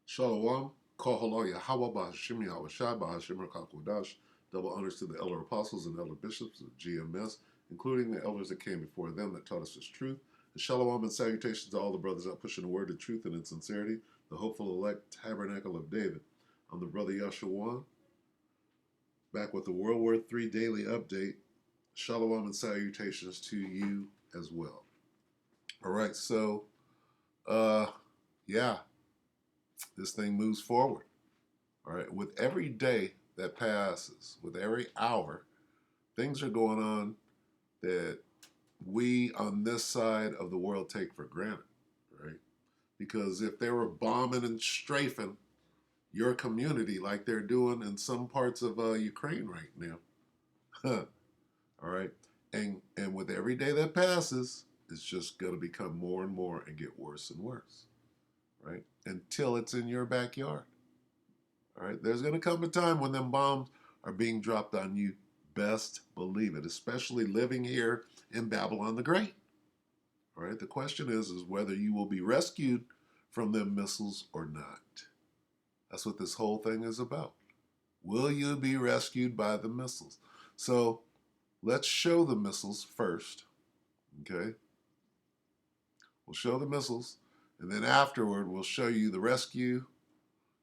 Shalom, Koholo Yahweh Bahashim Yahweh Shai Bahashim Rakakodash. Double honors to the elder apostles and elder bishops of GMS, including the elders that came before them that taught us this truth. And shalom and salutations to all the brothers out pushing the word of truth and in sincerity, the hopeful elect tabernacle of David. I'm the brother Yashawan, back with the WW3 Daily update. Shalom and salutations to you as well. All right, so, yeah, this thing moves forward. All right, with every day that passes, with every hour, things are going on that we on this side of the world take for granted, right? Because if they were bombing and strafing your community like they're doing in some parts of Ukraine right now, all right, and with every day that passes, it's just going to become more and more and get worse and worse, right? Until it's in your backyard. All right, there's going to come a time when them bombs are being dropped on you. Best believe it, especially living here in Babylon the Great. All right, the question is whether you will be rescued from them missiles or not. That's what this whole thing is about. Will you be rescued by the missiles? So let's show the missiles first. Okay, we'll show the missiles, and then afterward we'll show you the rescue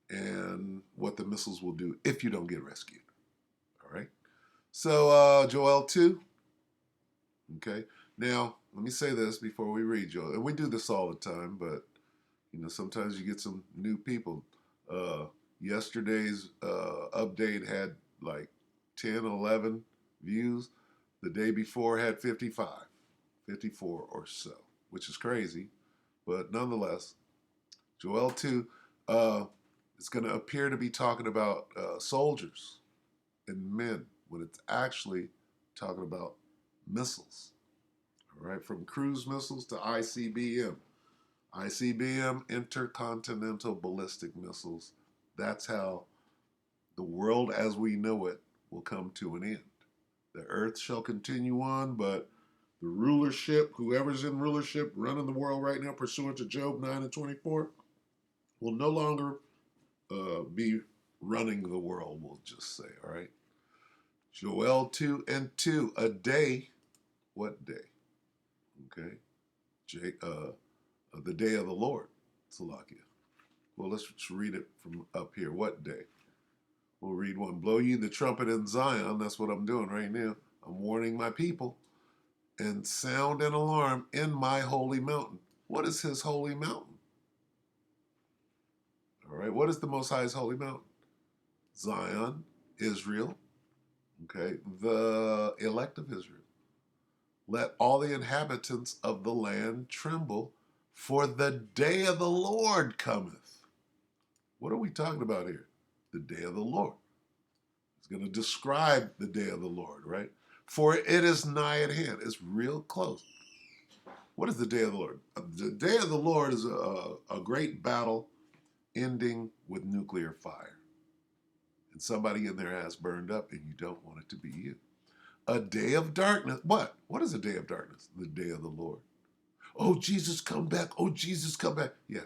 and what the missiles will do if you don't get rescued. All right. So Joel 2. Okay. Now, let me say this before we read Joel. And we do this all the time, but, sometimes you get some new people. Yesterday's update had like 10, 11 views. The day before had 55, 54 or so, which is crazy. But nonetheless, Joel 2 is going to appear to be talking about soldiers and men when it's actually talking about missiles. All right, from cruise missiles to ICBM. ICBM, intercontinental ballistic missiles. That's how the world as we know it will come to an end. The earth shall continue on, but the rulership, whoever's in rulership running the world right now, pursuant to Job 9 and 24, will no longer be running the world, we'll just say, all right? Joel 2 and 2, a day, what day? Okay, the day of the Lord, Salakia. Well, let's read it from up here. What day? We'll read one. Blow ye the trumpet in Zion. That's what I'm doing right now. I'm warning my people. And sound an alarm in my holy mountain. What is his holy mountain? All right, what is the Most High's holy mountain? Zion, Israel, okay, the elect of Israel. Let all the inhabitants of the land tremble, for the day of the Lord cometh. What are we talking about here? The day of the Lord. It's going to describe the day of the Lord, right? For it is nigh at hand. It's real close. What is the day of the Lord? The day of the Lord is a great battle ending with nuclear fire. And somebody in their ass burned up, and you don't want it to be you. A day of darkness. What? What is a day of darkness? The day of the Lord. Oh, Jesus, come back. Oh, Jesus, come back. Yeah,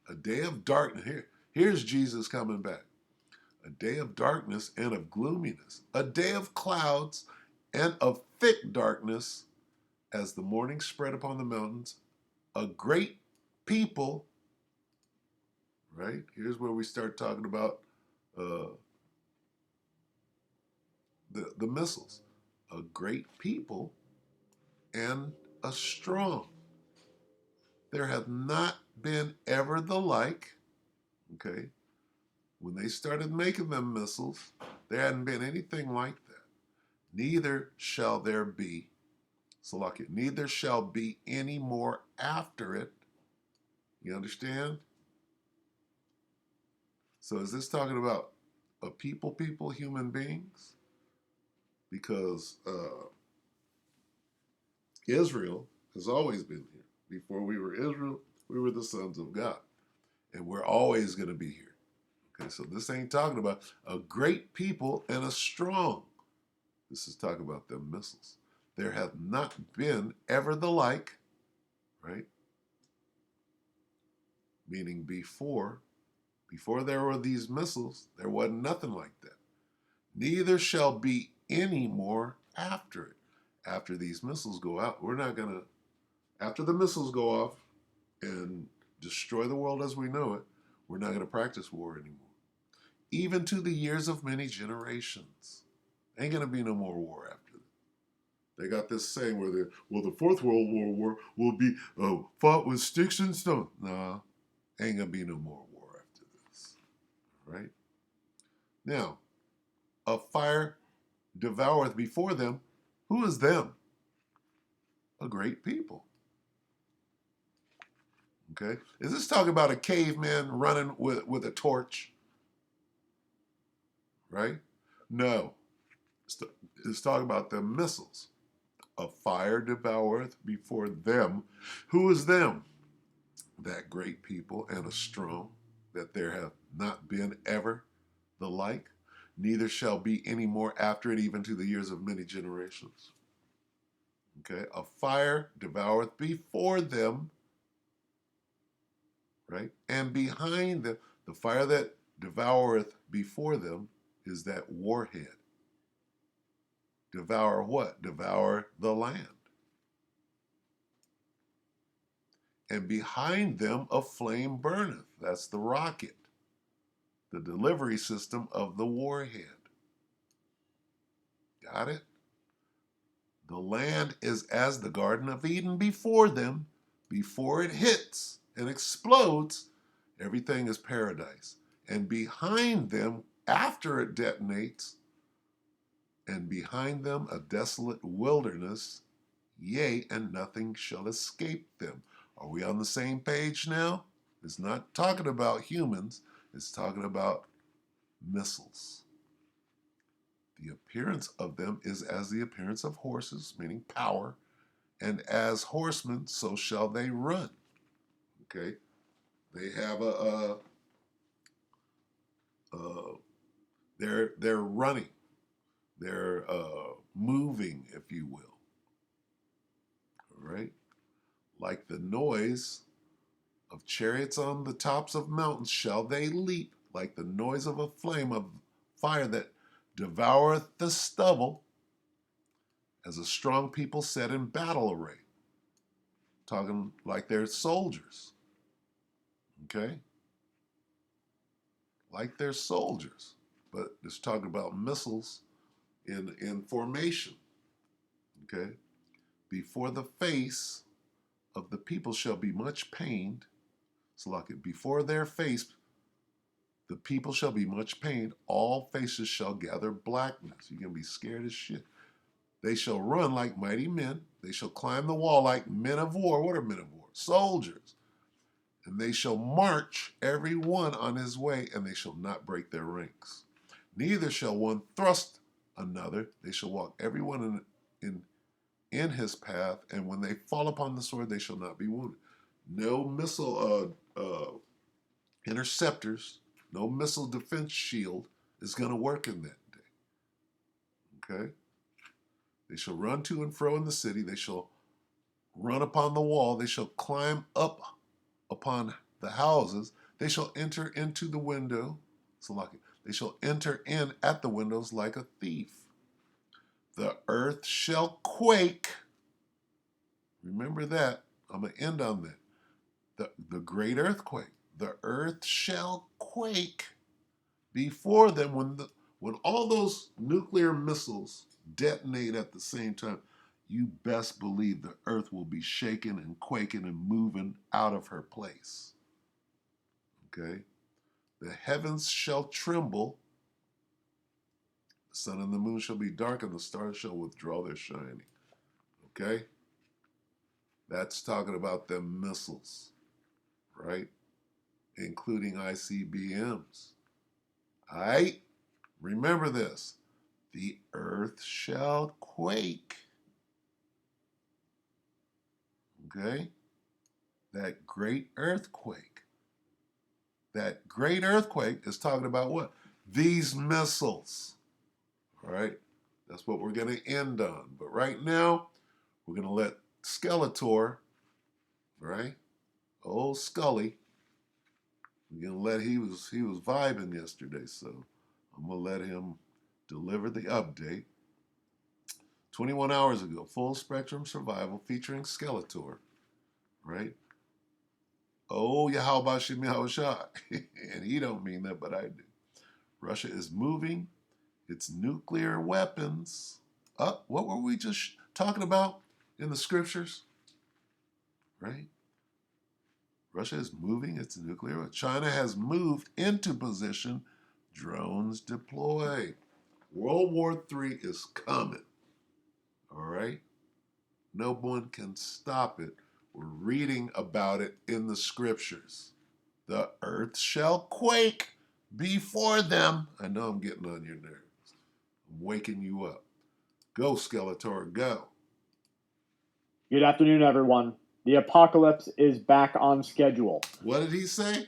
a day of darkness. Here's Jesus coming back. A day of darkness and of gloominess. A day of clouds and of thick darkness as the morning spread upon the mountains. A great people, right? Here's where we start talking about the missiles. A great people and a strong. There hath not been ever the like, okay? When they started making them missiles, there hadn't been anything like that. Neither shall there be, Salakia, neither shall be any more after it. You understand? So is this talking about a people, human beings? Because Israel has always been here. Before we were Israel, we were the sons of God. And we're always going to be here. Okay, so this ain't talking about a great people and a strong. This is talking about them missiles. There hath not been ever the like, right? Meaning before Before there were these missiles, there wasn't nothing like that. Neither shall be any more after it. After these missiles go out, we're not going to, after the missiles go off and destroy the world as we know it, we're not going to practice war anymore. Even to the years of many generations. Ain't going to be no more war after that. They got this saying where the Fourth World War will be fought with sticks and stones. Nah, ain't going to be no more war after this. All right? Now, a fire devoureth before them. Who is them? A great people. Okay? Is this talking about a caveman running with a torch? Right? No. It's talking about the missiles. A fire devoureth before them. Who is them? That great people and a strong, that there hath not been ever the like, neither shall be any more after it, even to the years of many generations. Okay? A fire devoureth before them, right? And behind them, the fire that devoureth before them is that warhead. Devour what? Devour the land. And behind them a flame burneth. That's the rocket, the delivery system of the warhead. Got it? The land is as the Garden of Eden before them. Before it hits and explodes, everything is paradise. And behind them, after it detonates, and behind them a desolate wilderness, yea, and nothing shall escape them. Are we on the same page now? It's not talking about humans, it's talking about missiles. The appearance of them is as the appearance of horses, meaning power, and as horsemen, so shall they run. Okay? They have they're running, they're moving, if you will. All right? Like the noise of chariots on the tops of mountains shall they leap, like the noise of a flame of fire that devoureth the stubble, as a strong people set in battle array. Talking like they're soldiers. Okay? Like they're soldiers. But it's talking about missiles in formation. Okay? Before the face of the people shall be much pained. So like it, before their face the people shall be much pained, all faces shall gather blackness. You're going to be scared as shit. They shall run like mighty men. They shall climb the wall like men of war. What are men of war? Soldiers. And they shall march every one on his way, and they shall not break their ranks. Neither shall one thrust another. They shall walk every one in his path, and when they fall upon the sword, they shall not be wounded. No missile interceptors, no missile defense shield is going to work in that day. Okay? They shall run to and fro in the city. They shall run upon the wall. They shall climb up upon the houses. They shall enter into the window. They shall enter in at the windows like a thief. The earth shall quake. Remember that. I'm going to end on that. The great earthquake. The earth shall quake before them when all those nuclear missiles detonate at the same time. You best believe the earth will be shaking and quaking and moving out of her place. Okay? The heavens shall tremble. The sun and the moon shall be dark, and the stars shall withdraw their shining. Okay? That's talking about them missiles, right? Including ICBMs. All right? Remember this. The earth shall quake. Okay? That great earthquake. That great earthquake is talking about what? These missiles. All right? That's what we're going to end on. But right now, we're going to let Skeletor, right? Old Scully, We're gonna let he was vibing yesterday, so I'm gonna let him deliver the update. 21 hours ago, full spectrum survival featuring Skeletor, right? Oh, yeah, how about Shimmy And he don't mean that, but I do. Russia is moving its nuclear weapons up. What were we just talking about in the scriptures? Right? Russia is moving its nuclear. China has moved into position. Drones deployed. World War III is coming. All right? No one can stop it. We're reading about it in the scriptures. The earth shall quake before them. I know I'm getting on your nerves. I'm waking you up. Go, Skeletor, go. Good afternoon, everyone. The apocalypse is back on schedule. What did he say?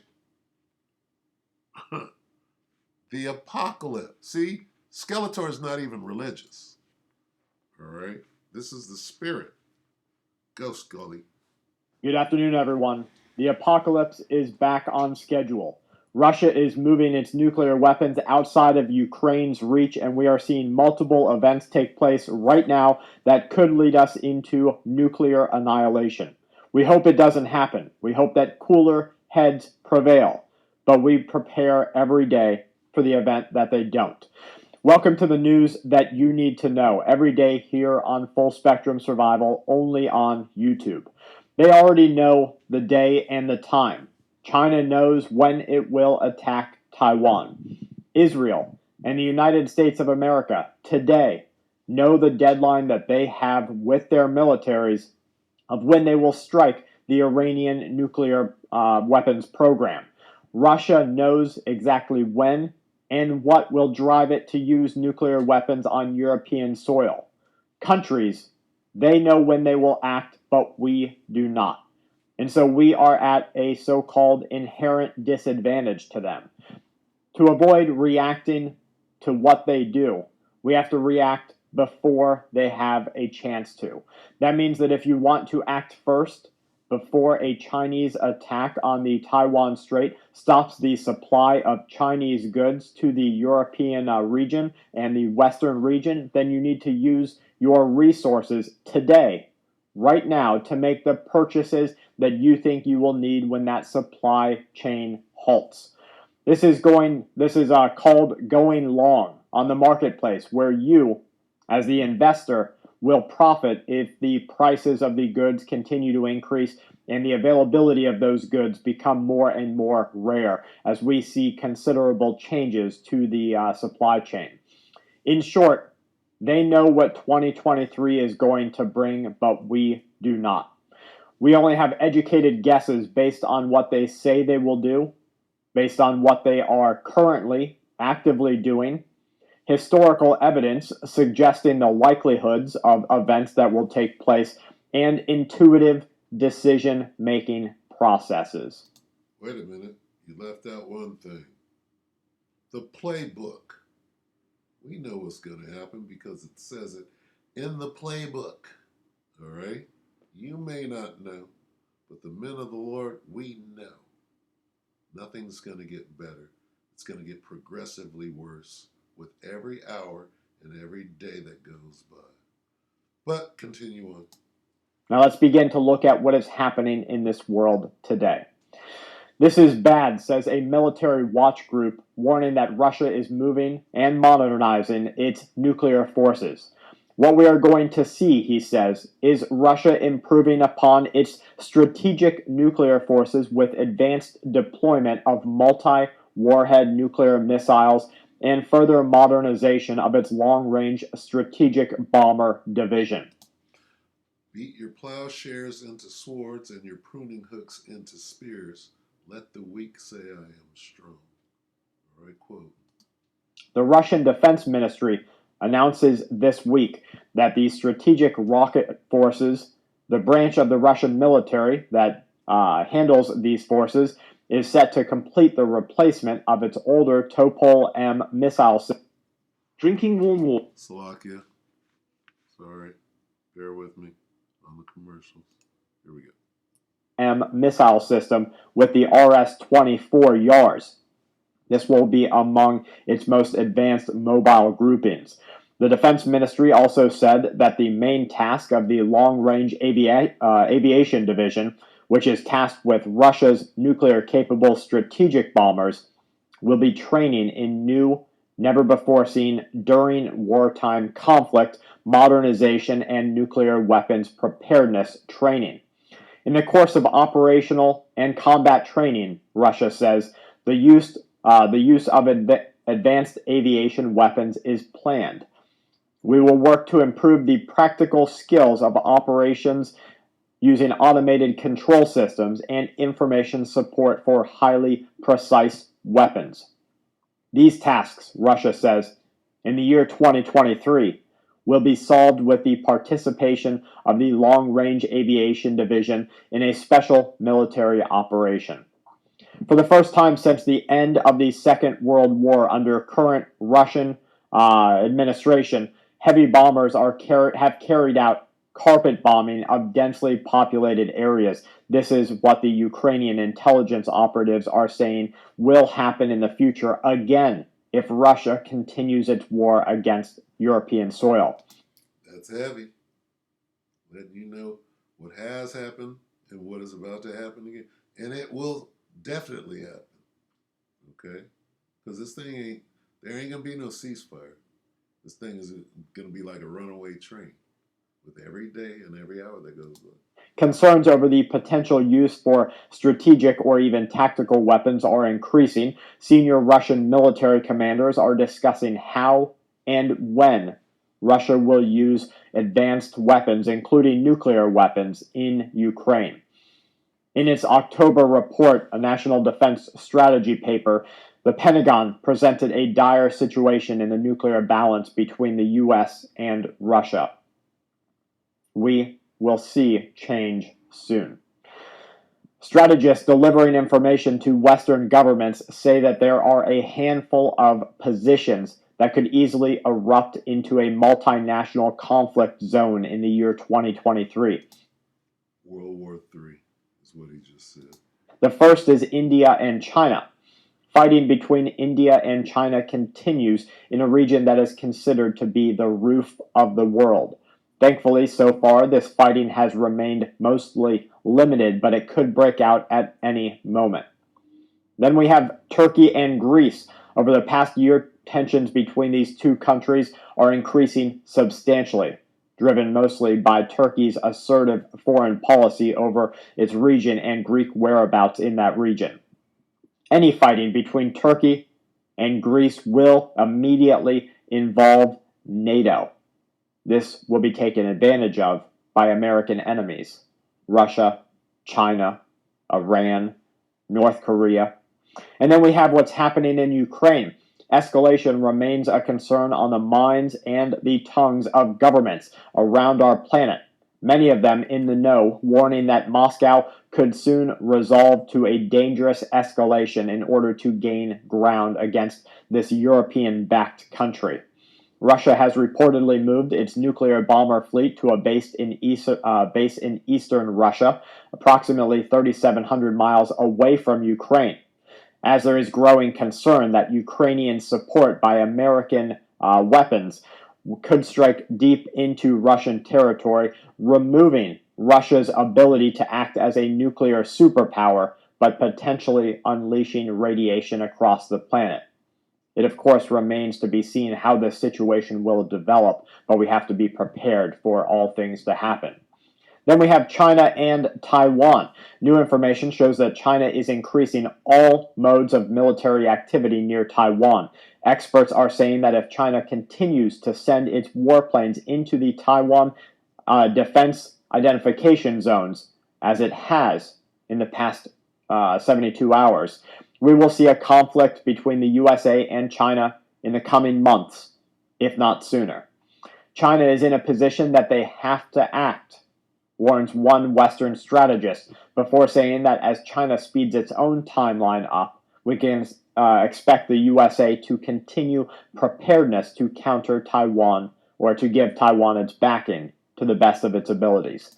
The apocalypse. See, Skeletor is not even religious. All right? This is the spirit. Go, Scully. Good afternoon, everyone. The apocalypse is back on schedule. Russia is moving its nuclear weapons outside of Ukraine's reach, and we are seeing multiple events take place right now that could lead us into nuclear annihilation. We hope it doesn't happen. We hope that cooler heads prevail, but we prepare every day for the event that they don't. Welcome to the news that you need to know every day here on Full Spectrum Survival, only on YouTube. They already know the day and the time. China knows when it will attack Taiwan. Israel and the United States of America today know the deadline that they have with their militaries of when they will strike the Iranian nuclear weapons program. Russia knows exactly when and what will drive it to use nuclear weapons on European soil. Countries, they know when they will act, but we do not. And so we are at a so-called inherent disadvantage to them. To avoid reacting to what they do, we have to react before they have a chance to. That means that if you want to act first, before a Chinese attack on the Taiwan Strait stops the supply of Chinese goods to the European region and the Western region, then you need to use your resources today, right now, to make the purchases that you think you will need when that supply chain halts. This is called going long on the marketplace, where you, as the investor, will profit if the prices of the goods continue to increase and the availability of those goods become more and more rare as we see considerable changes to the supply chain. In short, they know what 2023 is going to bring, but we do not. We only have educated guesses based on what they say they will do, based on what they are currently actively doing, historical evidence suggesting the likelihoods of events that will take place, and intuitive decision-making processes. Wait a minute. You left out one thing. The playbook. We know what's going to happen because it says it in the playbook. All right? You may not know, but the men of the Lord, we know. Nothing's going to get better. It's going to get progressively worse with every hour and every day that goes by. But continue on. Now let's begin to look at what is happening in this world today. This is bad, says a military watch group, warning that Russia is moving and modernizing its nuclear forces. What we are going to see, he says, is Russia improving upon its strategic nuclear forces with advanced deployment of multi-warhead nuclear missiles and further modernization of its long-range strategic bomber division. Beat your plowshares into swords and your pruning hooks into spears. Let the weak say I am strong. All right, quote. The Russian Defense Ministry announces this week that the Strategic Rocket Forces, the branch of the Russian military that handles these forces, is set to complete the replacement of its older Topol-M missile system. Drinking warm water. Slovakia. Sorry. Bear with me on the commercials. Here we go. missile system with the RS-24 Yars. This will be among its most advanced mobile groupings. The Defense Ministry also said that the main task of the Long-Range Aviation Division, which is tasked with Russia's nuclear-capable strategic bombers, will be training in new, never-before-seen during wartime conflict, modernization, and nuclear weapons preparedness training. In the course of operational and combat training, Russia says, the use of advanced aviation weapons is planned. We will work to improve the practical skills of operations using automated control systems and information support for highly precise weapons. These tasks, Russia says, in the year 2023, will be solved with the participation of the Long-Range Aviation Division in a special military operation. For the first time since the end of the Second World War under current Russian administration, heavy bombers have carried out carpet bombing of densely populated areas. This is what the Ukrainian intelligence operatives are saying will happen in the future again if Russia continues its war against European soil. That's heavy. Letting you know what has happened and what is about to happen again. And it will definitely happen. Okay? Because there ain't going to be no ceasefire. This thing is going to be like a runaway train with every day and every hour that goes by. Concerns over the potential use for strategic or even tactical weapons are increasing. Senior Russian military commanders are discussing how and when Russia will use advanced weapons, including nuclear weapons, in Ukraine. In its October report, a national defense strategy paper, the Pentagon presented a dire situation in the nuclear balance between the U.S. and Russia. We will see change soon. Strategists delivering information to Western governments say that there are a handful of positions that could easily erupt into a multinational conflict zone in the year 2023. World War III is what he just said. The first is India and China. Fighting between India and China continues in a region that is considered to be the roof of the world. Thankfully, so far, this fighting has remained mostly limited, but it could break out at any moment. Then we have Turkey and Greece. Over the past year, tensions between these two countries are increasing substantially, driven mostly by Turkey's assertive foreign policy over its region and Greek whereabouts in that region. Any fighting between Turkey and Greece will immediately involve NATO. This will be taken advantage of by American enemies: Russia, China, Iran, North Korea. And then we have what's happening in Ukraine. Escalation remains a concern on the minds and the tongues of governments around our planet, many of them in the know, warning that Moscow could soon resolve to a dangerous escalation in order to gain ground against this European-backed country. Russia has reportedly moved its nuclear bomber fleet to a base in eastern Russia, approximately 3,700 miles away from Ukraine, as there is growing concern that Ukrainian support by American weapons could strike deep into Russian territory, removing Russia's ability to act as a nuclear superpower, but potentially unleashing radiation across the planet. It, of course, remains to be seen how this situation will develop, but we have to be prepared for all things to happen. Then we have China and Taiwan. New information shows that China is increasing all modes of military activity near Taiwan. Experts are saying that if China continues to send its warplanes into the Taiwan defense identification zones, as it has in the past 72 hours, we will see a conflict between the USA and China in the coming months, if not sooner. China is in a position that they have to act, warns one Western strategist, before saying that as China speeds its own timeline up, we can expect the USA to continue preparedness to counter Taiwan or to give Taiwan its backing to the best of its abilities.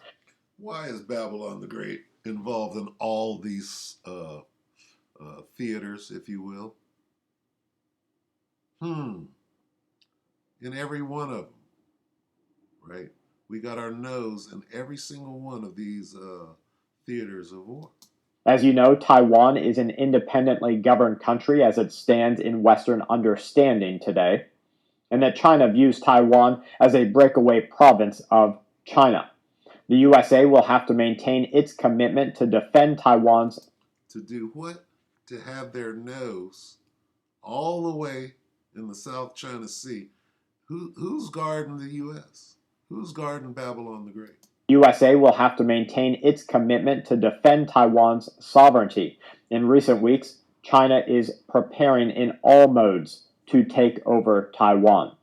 Why is Babylon the Great involved in all these theaters, if you will. In every one of them, right? We got our nose in every single one of these theaters of war. As you know, Taiwan is an independently governed country as it stands in Western understanding today, and that China views Taiwan as a breakaway province of China. The USA will have to maintain its commitment to defend Taiwan's. To do what? To have their nose all the way in the South China Sea. Who's guarding the U.S.? Who's guarding Babylon the Great? USA will have to maintain its commitment to defend Taiwan's sovereignty. In recent weeks, China is preparing in all modes to take over Taiwan.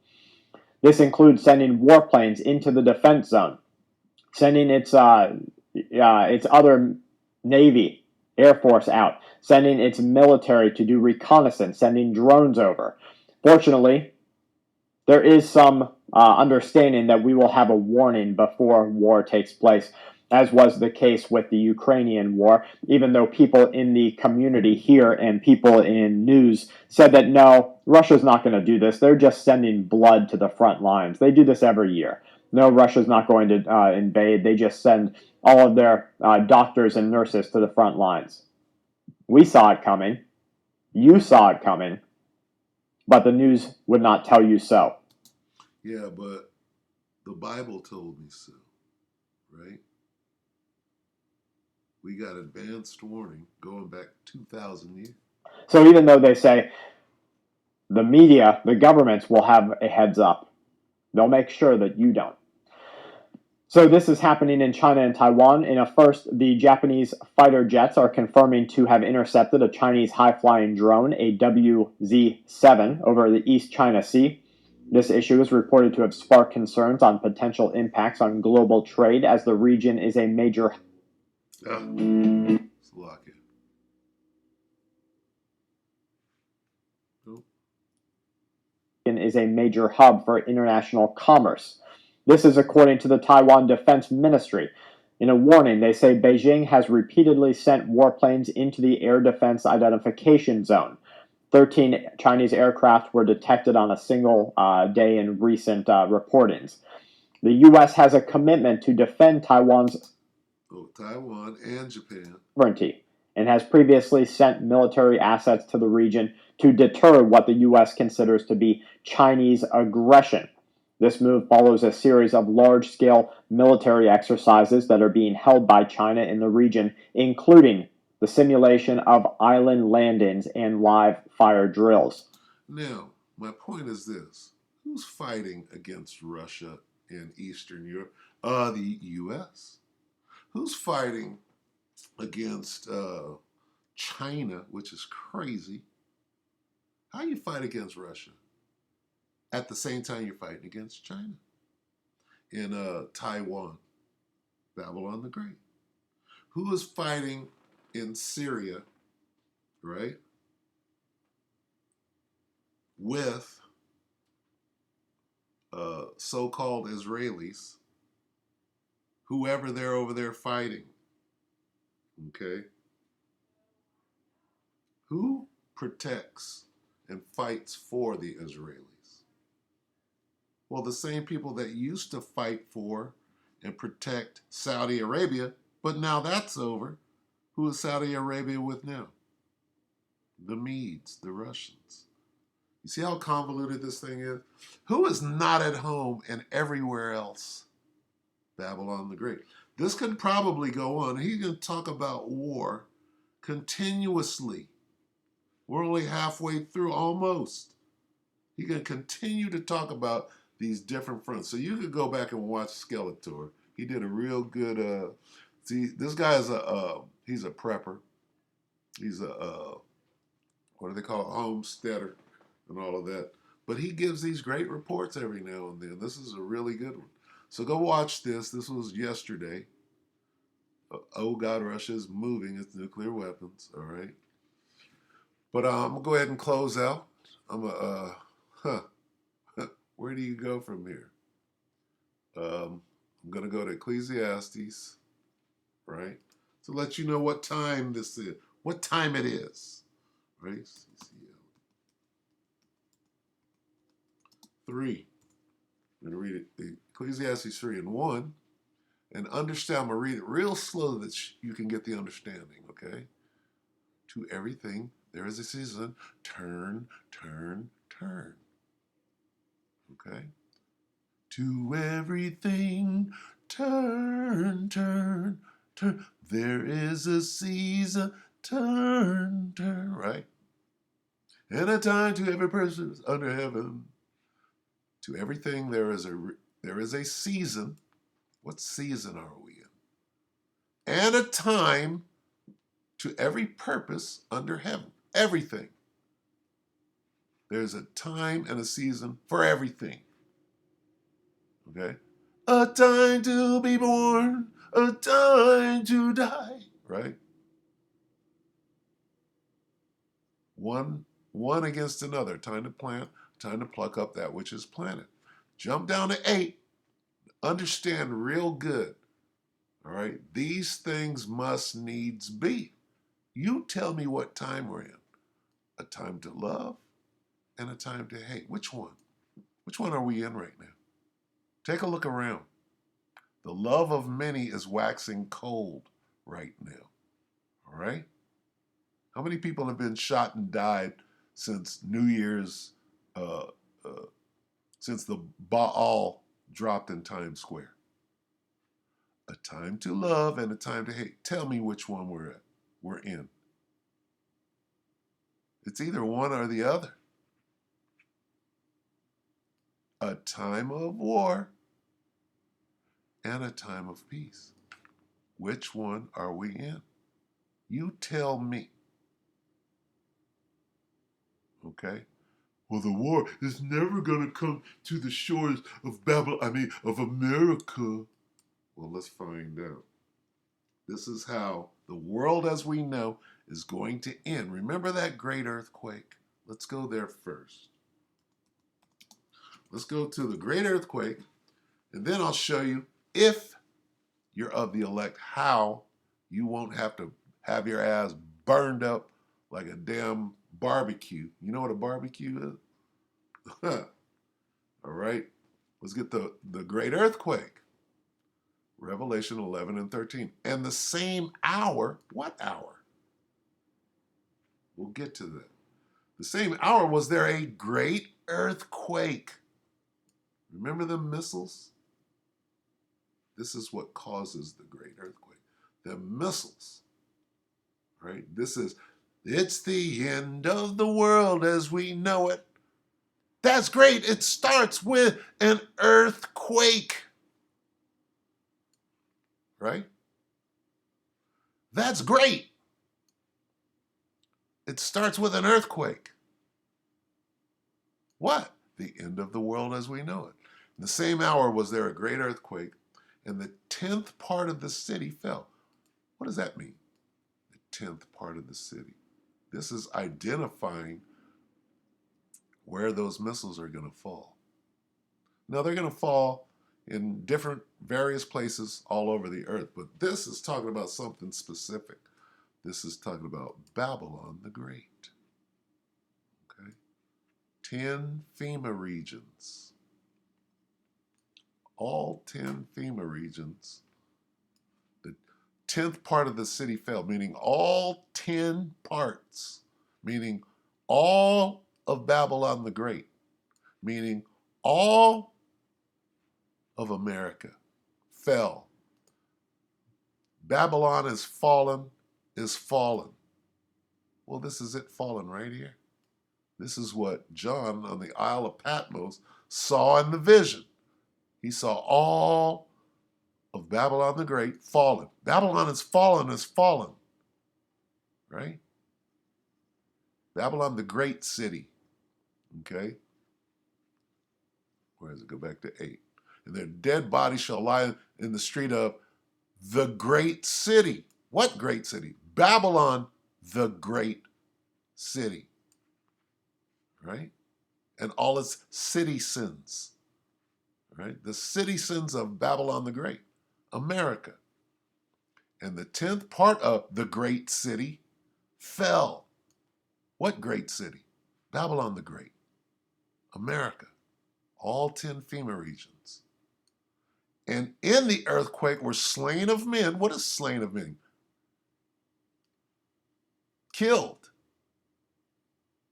This includes sending warplanes into the defense zone, sending its other Navy, Air Force out, sending its military to do reconnaissance, sending drones over. Fortunately, there is some understanding that we will have a warning before war takes place, as was the case with the Ukrainian war, even though people in the community here and people in news said that no, Russia's not going to do this. They're just sending blood to the front lines. They do this every year. No, Russia's not going to invade. They just send all of their doctors and nurses to the front lines. We saw it coming. You saw it coming. But the news would not tell you so. Yeah, but the Bible told me so, right? We got advanced warning going back 2,000 years. So even though they say the media, the governments will have a heads up, they'll make sure that you don't. So this is happening in China and Taiwan. In a first, the Japanese fighter jets are confirming to have intercepted a Chinese high-flying drone, a WZ-7, over the East China Sea. This issue is reported to have sparked concerns on potential impacts on global trade as the region is a major is a major hub for international commerce. This is according to the Taiwan Defense Ministry. In a warning, they say Beijing has repeatedly sent warplanes into the air defense identification zone. 13 Chinese aircraft were detected on a single day in recent reportings. The U.S. has a commitment to defend Taiwan's Taiwan and Japan sovereignty and has previously sent military assets to the region to deter what the U.S. considers to be Chinese aggression. This move follows a series of large-scale military exercises that are being held by China in the region, including the simulation of island landings and live fire drills. Now, my point is this. Who's fighting against Russia in Eastern Europe? The U.S. Who's fighting against China, which is crazy? How you fight against Russia at the same time you're fighting against China? In Taiwan, Babylon the Great. Who is fighting in Syria, right, with so-called Israelis, whoever they're over there fighting, okay? Who protects and fights for the Israelis? Well, the same people that used to fight for and protect Saudi Arabia, but now that's over. Who is Saudi Arabia with now? The Medes, the Russians. You see how convoluted this thing is? Who is not at home and everywhere else? Babylon the Great. This could probably go on. He's going to talk about war continuously. We're only halfway through, almost. He can continue to talk about these different fronts. So you could go back and watch Skeletor. He did a real good. See, this guy is he's a prepper. He's a what do they call it? Homesteader and all of that. But he gives these great reports every now and then. This is a really good one. So go watch this. This was yesterday. Oh God, Russia is moving its nuclear weapons. All right. But I'm gonna go ahead and close out. Where do you go from here? I'm gonna go to Ecclesiastes, right? to let you know what time this is, what time it is. Right? 3. I'm going to read it, Ecclesiastes 3 and 1. And understand, I'm going to read it real slow that you can get the understanding, okay? To everything, there is a season. Turn, turn, turn. Okay? To everything, turn, turn, turn. There is a season. Turn, turn, right? And a time to every person under heaven. To everything there is a season. What season are we in? And a time to every purpose under heaven. Everything. There's a time and a season for everything. Okay? A time to be born, a time to die. Right? One against another. Time to plant, time to pluck up that which is planted. Jump down to 8. Understand real good. All right? These things must needs be. You tell me what time we're in. A time to love and a time to hate. Which one? Which one are we in right now? Take a look around. The love of many is waxing cold right now. All right? How many people have been shot and died since New Year's, since the Baal dropped in Times Square? A time to love and a time to hate. Tell me which one we're in. It's either one or the other. A time of war and a time of peace. Which one are we in? You tell me. Okay? Well, the war is never going to come to the shores of of America. Well, let's find out. This is how the world as we know is going to end. Remember that great earthquake? Let's go there first. Let's go to the great earthquake, and then I'll show you, if you're of the elect, how you won't have to have your ass burned up like a damn barbecue. You know what a barbecue is? All right. Let's get the great earthquake. Revelation 11 and 13. And the same hour, what hour? We'll get to that. The same hour was there a great earthquake. Remember the missiles? This is what causes the great earthquake. The missiles, right? It's the end of the world as we know it. That's great. It starts with an earthquake, right? That's great. It starts with an earthquake. What? The end of the world as we know it. In the same hour was there a great earthquake, and the 10th part of the city fell. What does that mean? The 10th part of the city. This is identifying where those missiles are going to fall. Now, they're going to fall in different, various places all over the earth, but this is talking about something specific. This is talking about Babylon the Great. Okay? 10 FEMA regions. All 10 FEMA regions. The 10th part of the city fell, meaning all 10 parts, meaning all of Babylon the Great, meaning all of America fell. Babylon is fallen, is fallen. Well, this is it fallen right here. This is what John on the Isle of Patmos saw in the vision. He saw all of Babylon the Great fallen. Babylon is fallen, right? Babylon the Great city, okay? Where does it go back to 8? And their dead bodies shall lie in the street of the great city. What great city? Babylon, the great city, right? And all its citizens, right? The citizens of Babylon the Great, America. And the 10th part of the great city fell. What great city? Babylon the Great, America, all 10 FEMA regions. And in the earthquake were slain of men. What is slain of men? Killed.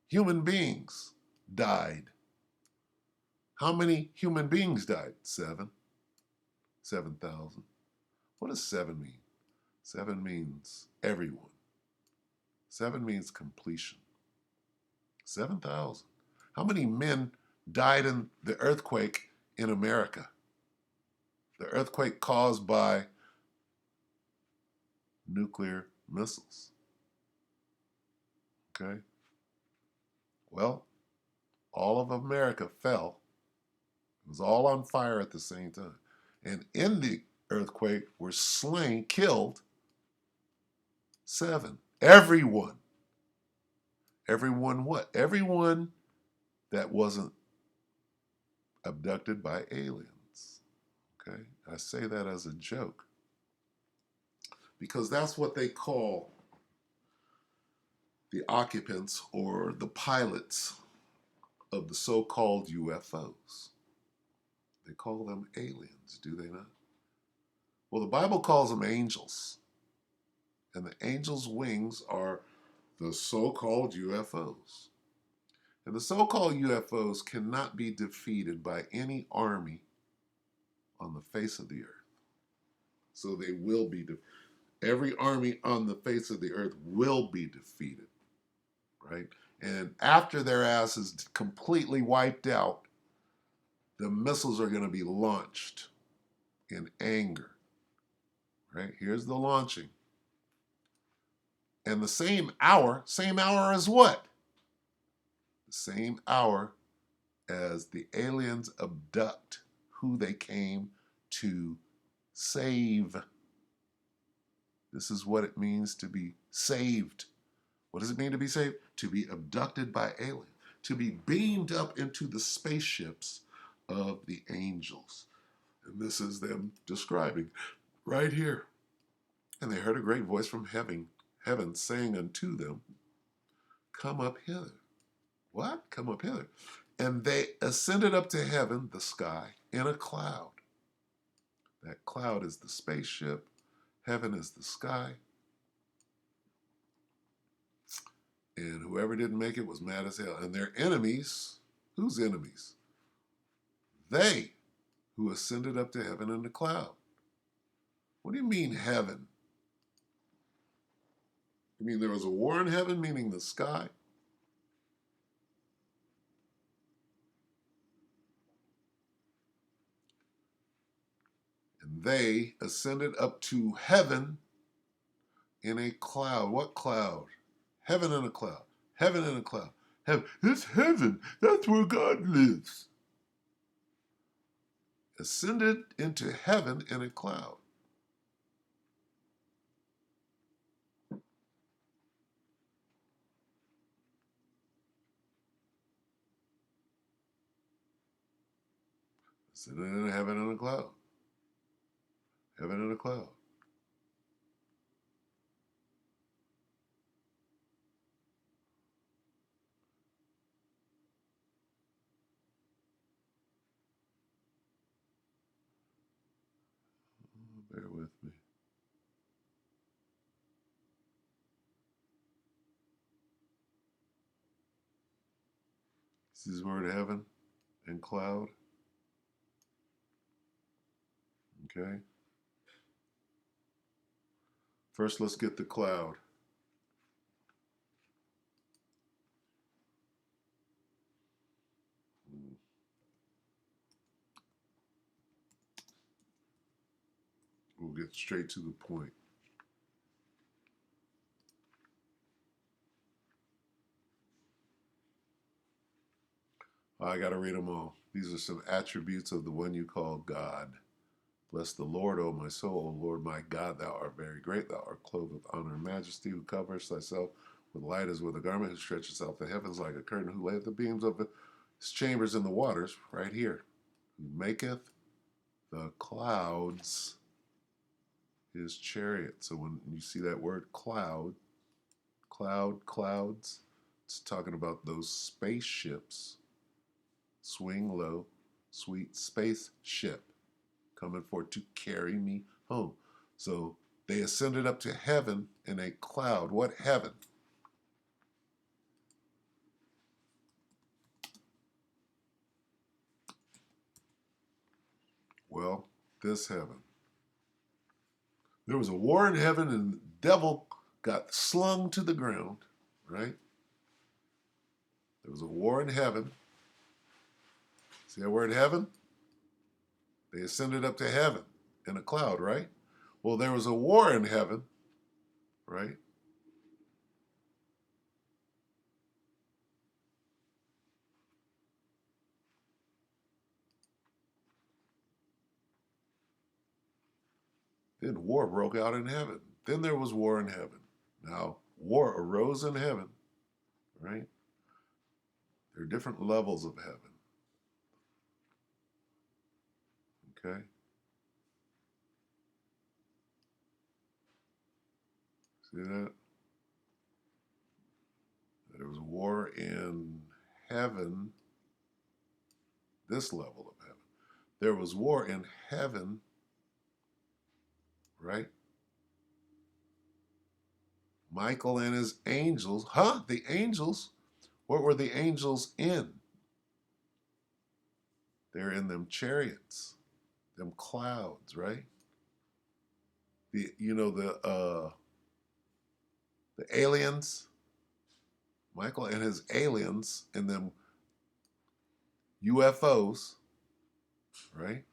Human beings died. How many human beings died? 7. 7,000. What does 7 mean? 7 means everyone. 7 means completion. 7,000. How many men died in the earthquake in America? The earthquake caused by nuclear missiles. Okay? Well, all of America fell. It was all on fire at the same time. And in the earthquake were slain, killed 7. Everyone. Everyone what? Everyone that wasn't abducted by aliens. Okay? I say that as a joke because that's what they call the occupants or the pilots of the so-called UFOs. They call them aliens, do they not? Well, the Bible calls them angels. And the angels' wings are the so-called UFOs. And the so-called UFOs cannot be defeated by any army on the face of the earth. So they will be every army on the face of the earth will be defeated, right? And after their ass is completely wiped out, the missiles are going to be launched in anger, right? Here's the launching. And the same hour as what? The same hour as the aliens abduct who they came to save. This is what it means to be saved. What does it mean to be saved? To be abducted by aliens, to be beamed up into the spaceships of the angels. And this is them describing right here. And they heard a great voice from heaven saying unto them, come up hither. What? Come up hither. And they ascended up to heaven, the sky, in a cloud. That cloud is the spaceship. Heaven is the sky. And whoever didn't make it was mad as hell. And their enemies, whose enemies? They who ascended up to heaven in the cloud. What do you mean heaven? You mean there was a war in heaven, meaning the sky? And they ascended up to heaven in a cloud. What cloud? Heaven in a cloud. Heaven in a cloud. Heaven. It's heaven. That's where God lives. Ascended into heaven in a cloud. Ascended into heaven in a cloud. Heaven in a cloud. Bear with me. See this word heaven and cloud? Okay. First, let's get the cloud. We'll get straight to the point. I got to read them all. These are some attributes of the one you call God. Bless the Lord, O my soul. O Lord my God, thou art very great. Thou art clothed with honor and majesty, who coverest thyself with light as with a garment, who stretchest out the heavens like a curtain, who layeth the beams of his chambers in the waters, right here, who maketh the clouds his chariot. So when you see that word cloud, clouds, it's talking about those spaceships. Swing low, sweet spaceship coming for to carry me home. So they ascended up to heaven in a cloud. What heaven? Well, this heaven. There was a war in heaven, and the devil got slung to the ground, right? There was a war in heaven. See that word heaven? They ascended up to heaven in a cloud, right? Well, there was a war in heaven, right? Then war broke out in heaven. Then there was war in heaven. Now, war arose in heaven, right? There are different levels of heaven, okay? See that? There was war in heaven, this level of heaven. There was war in heaven, right? Michael and his angels. Huh? The angels? What were the angels in? They're in them chariots, them clouds, right? The aliens, Michael and his aliens in them UFOs, right?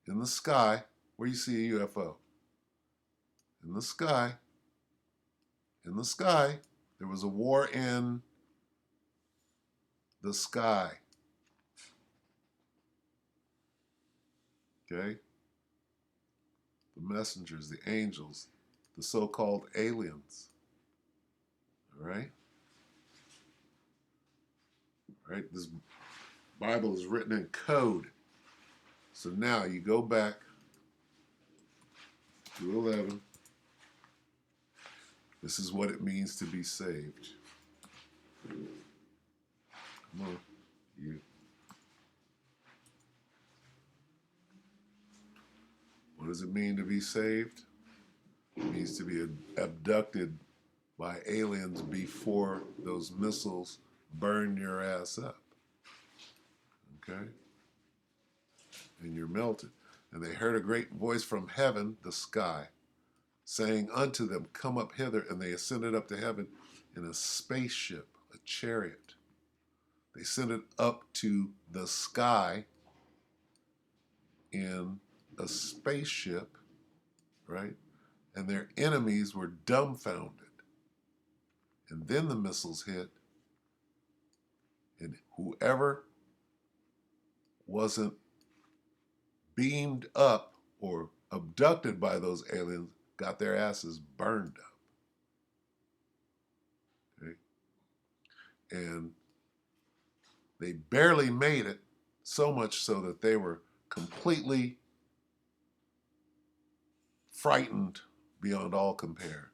In the sky, where you see a UFO. In the sky, there was a war in the sky. Okay? The messengers, the angels, the so-called aliens. All right? Right? This Bible is written in code. So now you go back to 11. This is what it means to be saved. Come on. You. What does it mean to be saved? It means to be abducted by aliens before those missiles burn your ass up. Okay? And you're melted. And they heard a great voice from heaven, the sky, saying unto them, come up hither. And they ascended up to heaven in a spaceship, a chariot. They ascended up to the sky in a spaceship, right? And their enemies were dumbfounded. And then the missiles hit, and whoever wasn't beamed up or abducted by those aliens got their asses burned up. Okay? And they barely made it, so much so that they were completely frightened beyond all compare.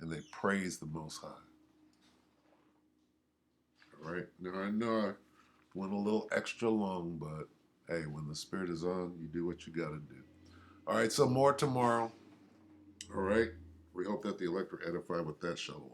And they praised the Most High. All right? Now, I know I went a little extra long, but hey, when the Spirit is on, you do what you got to do. All right, so more tomorrow. All right? We hope that the elect are edified with that. Shalom.